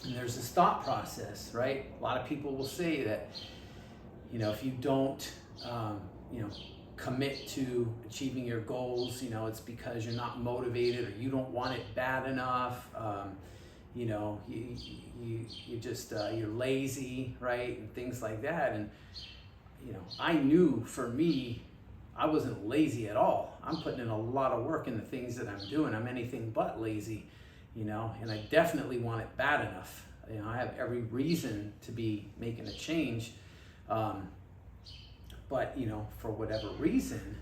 And there's this thought process, right? A lot of people will say that, if you don't, commit to achieving your goals, it's because you're not motivated, or you don't want it bad enough. You just, you're lazy, right? And things like that. And, I knew for me, I wasn't lazy at all. I'm putting in a lot of work in the things that I'm doing. I'm anything but lazy, and I definitely want it bad enough. I have every reason to be making a change. But, for whatever reason,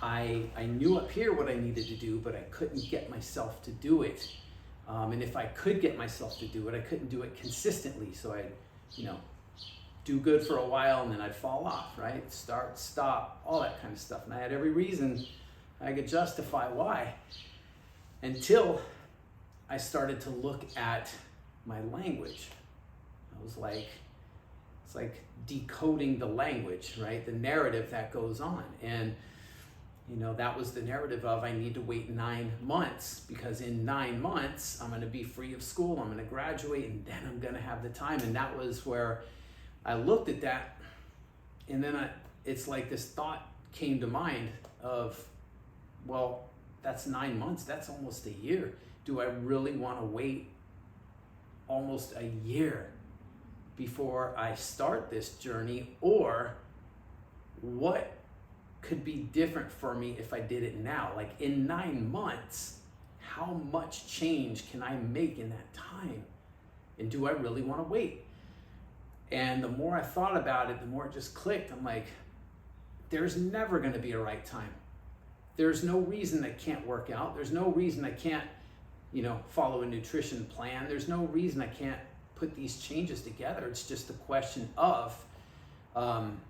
I knew up here what I needed to do, but I couldn't get myself to do it. And if I could get myself to do it, I couldn't do it consistently. So I'd, do good for a while, and then I'd fall off, right? Start, stop, all that kind of stuff. And I had every reason I could justify why, until I started to look at my language. I was like, it's like decoding the language, right? The narrative that goes on. And, that was the narrative of, I need to wait 9 months, because in 9 months, I'm going to be free of school, I'm going to graduate, and then I'm going to have the time. And that was where I looked at that, and then it's like this thought came to mind of, well, that's 9 months, that's almost a year. Do I really want to wait almost a year before I start this journey? Or what could be different for me if I did it now? Like, in 9 months, how much change can I make in that time? And do I really want to wait? And the more I thought about it, the more it just clicked. I'm like, there's never going to be a right time. There's no reason I can't work out. There's no reason I can't, follow a nutrition plan. There's no reason I can't put these changes together. It's just a question of, am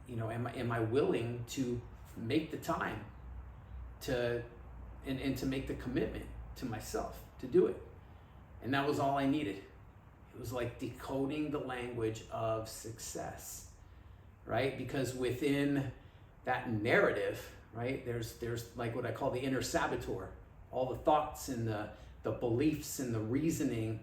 I willing to make the time to, and to make the commitment to myself to do it? And that was all I needed. It was like decoding the language of success, right? Because within that narrative, right, there's like what I call the inner saboteur, all the thoughts and the beliefs and the reasoning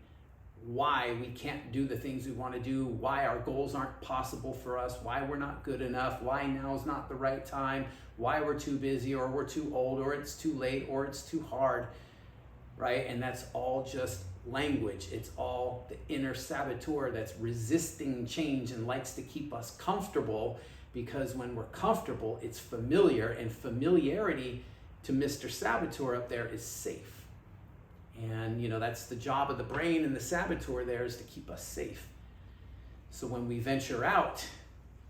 why we can't do the things we want to do, why our goals aren't possible for us, why we're not good enough, why now is not the right time, why we're too busy, or we're too old, or it's too late, or it's too hard, right? And that's all just language. It's all the inner saboteur that's resisting change and likes to keep us comfortable, because when we're comfortable, it's familiar, and familiarity to Mr. Saboteur up there is safe. And that's the job of the brain and the saboteur there, is to keep us safe. So when we venture out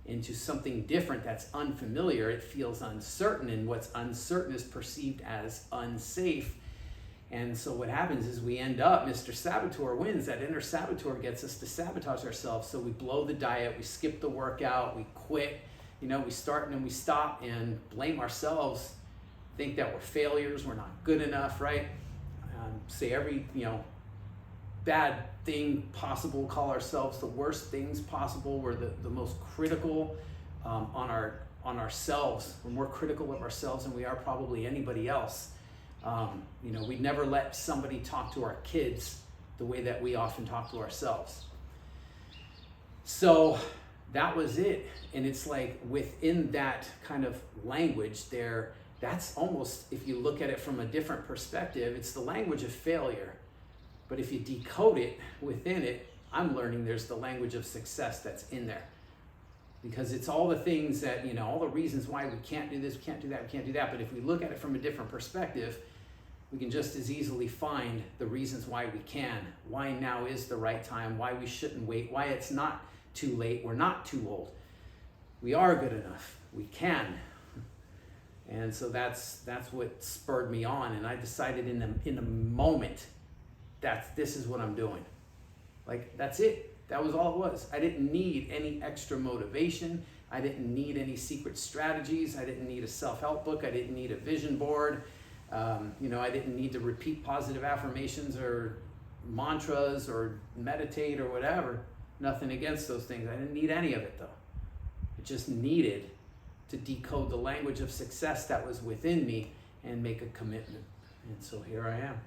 into something different that's unfamiliar, it feels uncertain, and what's uncertain is perceived as unsafe. And so what happens is we end up, Mr. Saboteur wins. That inner saboteur gets us to sabotage ourselves. So we blow the diet, we skip the workout, we quit, we start and then we stop and blame ourselves, think that we're failures, we're not good enough, right? Say every, bad thing possible, call ourselves the worst things possible. We're the most critical on ourselves. We're more critical of ourselves than we are probably anybody else. We'd never let somebody talk to our kids the way that we often talk to ourselves. So that was it. And it's like within that kind of language there, that's almost, if you look at it from a different perspective, it's the language of failure. But if you decode it within it, I'm learning there's the language of success that's in there. Because it's all the things that, all the reasons why we can't do this, we can't do that, we can't do that. But if we look at it from a different perspective, we can just as easily find the reasons why we can, why now is the right time, why we shouldn't wait, why it's not too late, we're not too old. We are good enough, we can. And so that's what spurred me on, and I decided in the moment that this is what I'm doing. Like, that's it. That was all it was. I didn't need any extra motivation. I didn't need any secret strategies. I didn't need a self-help book. I didn't need a vision board. I didn't need to repeat positive affirmations or mantras or meditate or whatever. Nothing against those things. I didn't need any of it, though. I just needed to decode the language of success that was within me and make a commitment. And so here I am.